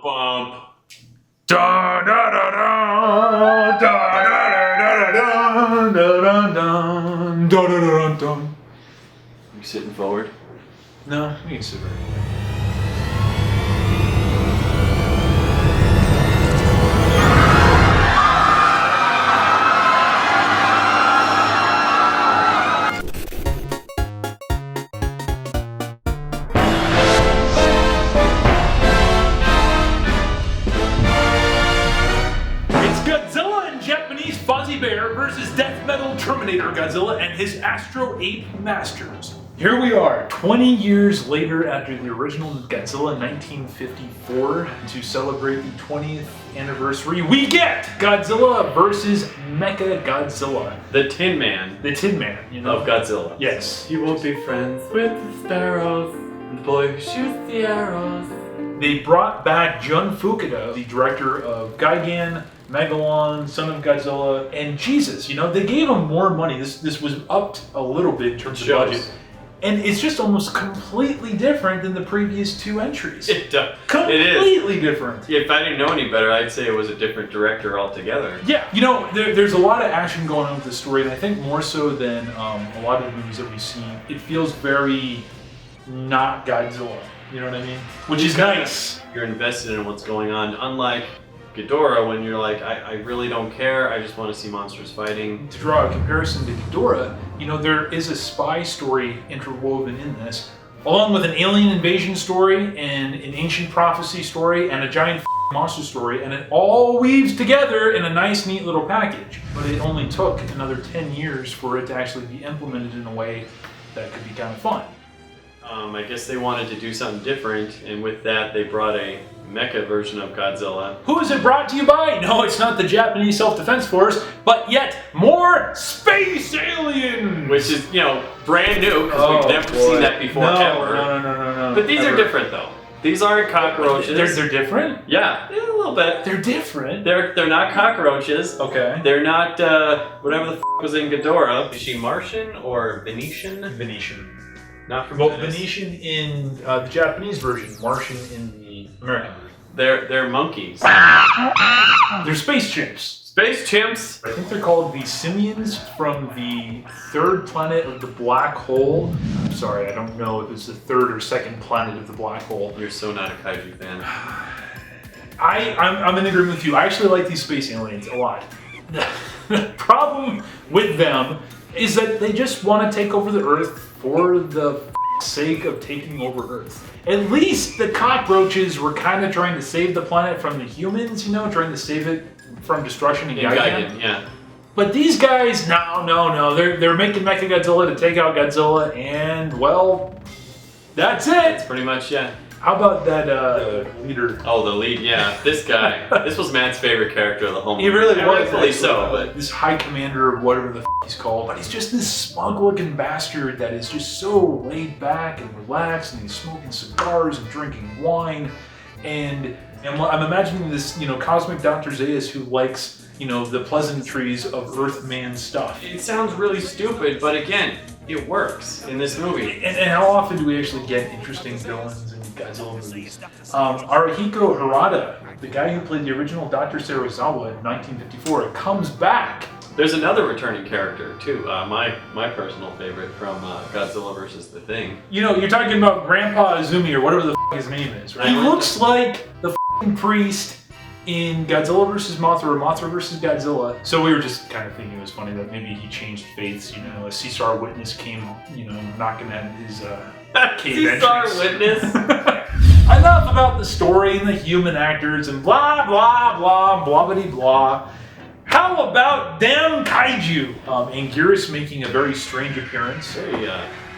bump. Da da da da da da da da da da da da. You sitting forward? No, you can sit right here. Bear versus Death Metal Terminator Godzilla and his Astro Ape Masters. Here we are, 20 years later after the original Godzilla 1954. To celebrate the 20th anniversary, we get Godzilla versus MechaGodzilla. The Tin Man. The Tin Man, you know. Of Godzilla. Yes. You won't be friends with the sparrows, and the boy who shoots the arrows. They brought back Jun Fukuda, the director of Gigan, Megalon, Son of Godzilla, and Jesus. You know, they gave him more money. This was upped a little bit in terms of budget. And it's just almost completely different than the previous two entries. It is. Completely different. Yeah, if I didn't know any better, I'd say it was a different director altogether. Yeah, you know, there's a lot of action going on with this story, and I think more so than a lot of the movies that we've seen, it feels very not Godzilla. You know what I mean? Which is nice. You're invested in what's going on, unlike Ghidorah, when you're like, I really don't care, I just want to see monsters fighting. To draw a comparison to Ghidorah, you know, there is a spy story interwoven in this, along with an alien invasion story and an ancient prophecy story and a giant monster story, and it all weaves together in a nice, neat little package. But it only took another 10 years for it to actually be implemented in a way that could be kind of fun. I guess they wanted to do something different, and with that they brought a mecha version of Godzilla. Who is it brought to you by? No, it's not the Japanese Self-Defense Force, but yet more space aliens! Which is, you know, brand new, because we've never seen that before ever. No. But these are different though. These aren't cockroaches. They're different? Yeah, a little bit. They're different? They're not cockroaches. Okay. They're not, whatever the was in Ghidorah. Is she Martian or Venetian? Venetian. Not from Venice. Venetian in the Japanese version, Martian in the American version. They're monkeys. They're space chimps. Space chimps? I think they're called the simians from the third planet of the black hole. I'm sorry, I don't know if it's the third or second planet of the black hole. You're so not a kaiju fan. I'm in agreement with you. I actually like these space aliens a lot. The problem with them is that they just want to take over the Earth for the sake of taking over Earth. At least the cockroaches were kind of trying to save the planet from the humans, you know, trying to save it from destruction in Gigan. Yeah. But these guys, no. They're making MechaGodzilla to take out Godzilla, and well, that's it. That's pretty much, yeah. How about that leader? Oh, the lead, yeah. This guy. This was Matt's favorite character of the whole movie. He really was. Rightfully so, but this high commander of whatever the he's called. But he's just this smug-looking bastard that is just so laid back and relaxed, and he's smoking cigars and drinking wine, and I'm imagining this, you know, cosmic Dr. Zaius who likes, you know, the pleasantries of Earthman stuff. It sounds really stupid, but again, it works in this movie. And how often do we actually get interesting villains in Godzilla movies? Arihiko Harada, the guy who played the original Dr. Serizawa in 1954, comes back. There's another returning character too. My personal favorite from Godzilla vs. The Thing. You know, you're talking about Grandpa Azumi or whatever the his name is, right? He looks like the priest in Godzilla vs. Mothra or Mothra vs. Godzilla. So we were just kind of thinking it was funny that maybe he changed faiths, you know, a Caesar witness came, you know, knocking at his cave entrance. Caesar witness? Enough about the story and the human actors and blah, blah, blah, blah-bitty-blah. How about damn kaiju? Anguirus making a very strange appearance. Very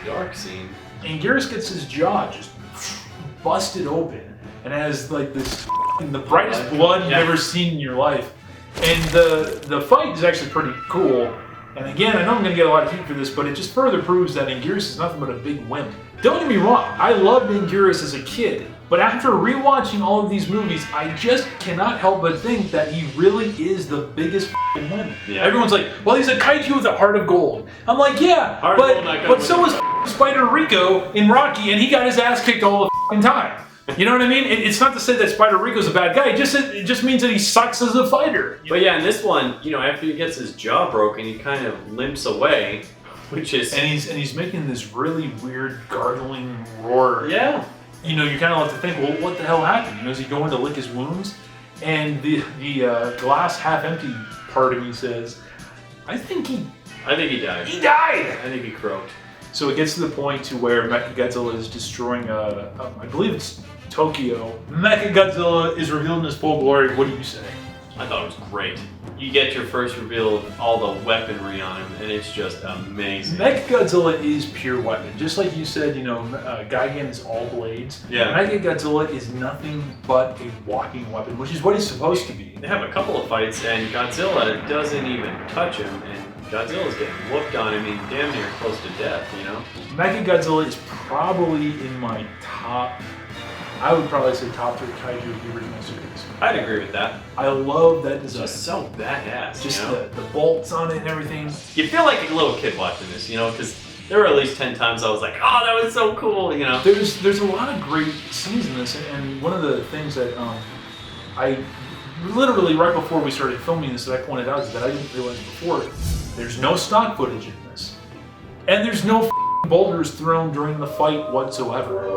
dark scene. Anguirus gets his jaw just busted open and has like this the brightest blood you've ever seen in your life. And the fight is actually pretty cool. And again, I know I'm going to get a lot of heat for this, but it just further proves that Anguirus is nothing but a big wimp. Don't get me wrong, I loved Anguirus as a kid, but after rewatching all of these movies, I just cannot help but think that he really is the biggest wimp. Yeah. Everyone's like, well, he's a kaiju with a heart of gold. I'm like, yeah, but so was Spider Rico in Rocky, and he got his ass kicked all the time. You know what I mean? It's not to say that Spider Rico's a bad guy. It just means that he sucks as a fighter. But yeah, in this one, you know, after he gets his jaw broken, he kind of limps away, which is and he's making this really weird gargling roar. Yeah. You know, you kind of have to think, well, what the hell happened? You know, is he going to lick his wounds? And the glass half empty part of me says, I think he died. He died. I think he croaked. So it gets to the point to where MechaGodzilla is destroying, I believe it's Tokyo. MechaGodzilla is revealed in his full glory. What do you say? I thought it was great. You get your first reveal of all the weaponry on him, and it's just amazing. MechaGodzilla is pure weapon. Just like you said, you know, Gigan is all blades. Yeah. MechaGodzilla is nothing but a walking weapon, which is what he's supposed to be. They have a couple of fights, and Godzilla doesn't even touch him, and Godzilla's getting whooped on. I mean, damn near close to death, you know? MechaGodzilla is probably in my top, I would probably say top 3 kaiju of the original series. I'd agree with that. I love that It's design. just so badass, Just you know? the bolts on it and everything. You feel like a little kid watching this, you know, because there were at least 10 times I was like, oh, that was so cool, you know? There's a lot of great scenes in this, and one of the things that I literally right before we started filming this that I pointed out is that I didn't realize before, there's no stock footage in this. And there's no boulders thrown during the fight whatsoever.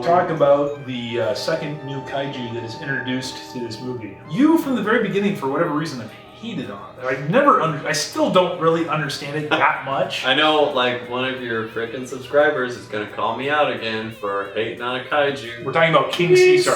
Talk about the second new kaiju that is introduced to this movie. You, from the very beginning, for whatever reason, have hated on it. I still don't really understand it that much. I know, like, one of your frickin' subscribers is gonna call me out again for hating on a kaiju. We're talking about King Caesar.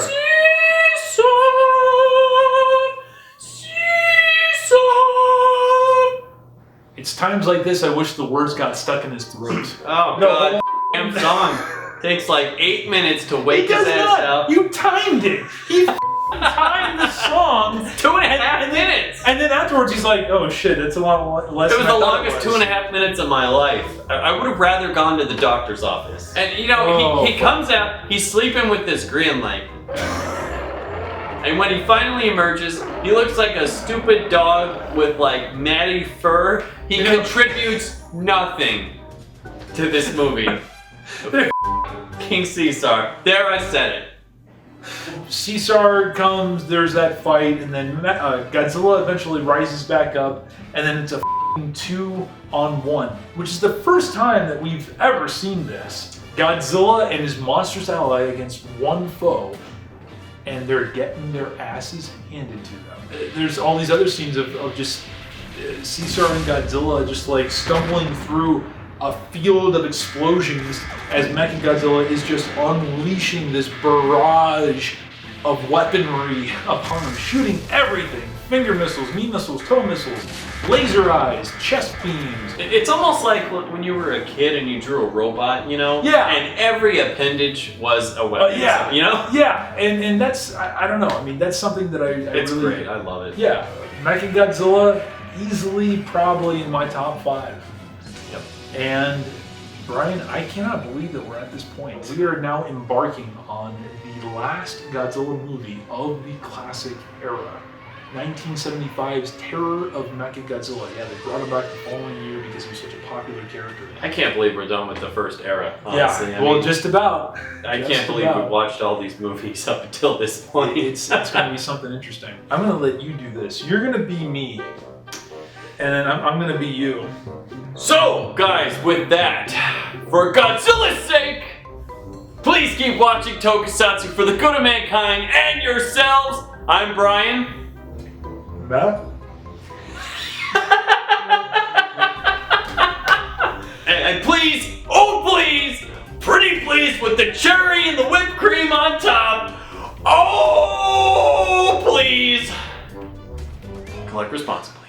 It's times like this I wish the words got stuck in his throat. Oh, No, God. Damn song. Takes like 8 minutes to wake his ass up. You timed it. He timed the song. 2.5 minutes. And then afterwards he's like, oh shit, that's a lot less It was than I the thought longest it was. 2.5 minutes of my life. I would have rather gone to the doctor's office. And you know, Oh, he comes out, he's sleeping with this grin like. And when he finally emerges, he looks like a stupid dog with like matty fur. He contributes nothing to this movie. King Caesar. There, I said it. Caesar comes, there's that fight, and then Godzilla eventually rises back up, and then it's a 2-on-1, which is the first time that we've ever seen this. Godzilla and his monstrous ally against one foe, and they're getting their asses handed to them. There's all these other scenes of just Caesar and Godzilla just like stumbling through a field of explosions as MechaGodzilla is just unleashing this barrage of weaponry upon him, shooting everything. Finger missiles, meat missiles, toe missiles, laser eyes, chest beams. It's almost like when you were a kid and you drew a robot, you know? Yeah. And every appendage was a weapon. Yeah. You know? Yeah, and that's, I don't know, I mean, that's something that I It's really... great. I love it. Yeah, MechaGodzilla, easily probably in my top 5. Yep. And Brian, I cannot believe that we're at this point. We are now embarking on the last Godzilla movie of the classic era. 1975's Terror of MechaGodzilla. Yeah, they brought him back the following year because he was such a popular character. I can't believe we're done with the first era, honestly. Yeah, I well, mean, just about. I Just can't believe about. we watched all these movies up until this point. It's going to be something interesting. I'm going to let you do this. You're going to be me, and then I'm going to be you. So, guys, with that, for Godzilla's sake, please keep watching Tokusatsu for the good of mankind and yourselves. I'm Brian. Matt? And please, oh please, pretty please with the cherry and the whipped cream on top. Oh please. Collect responsibly.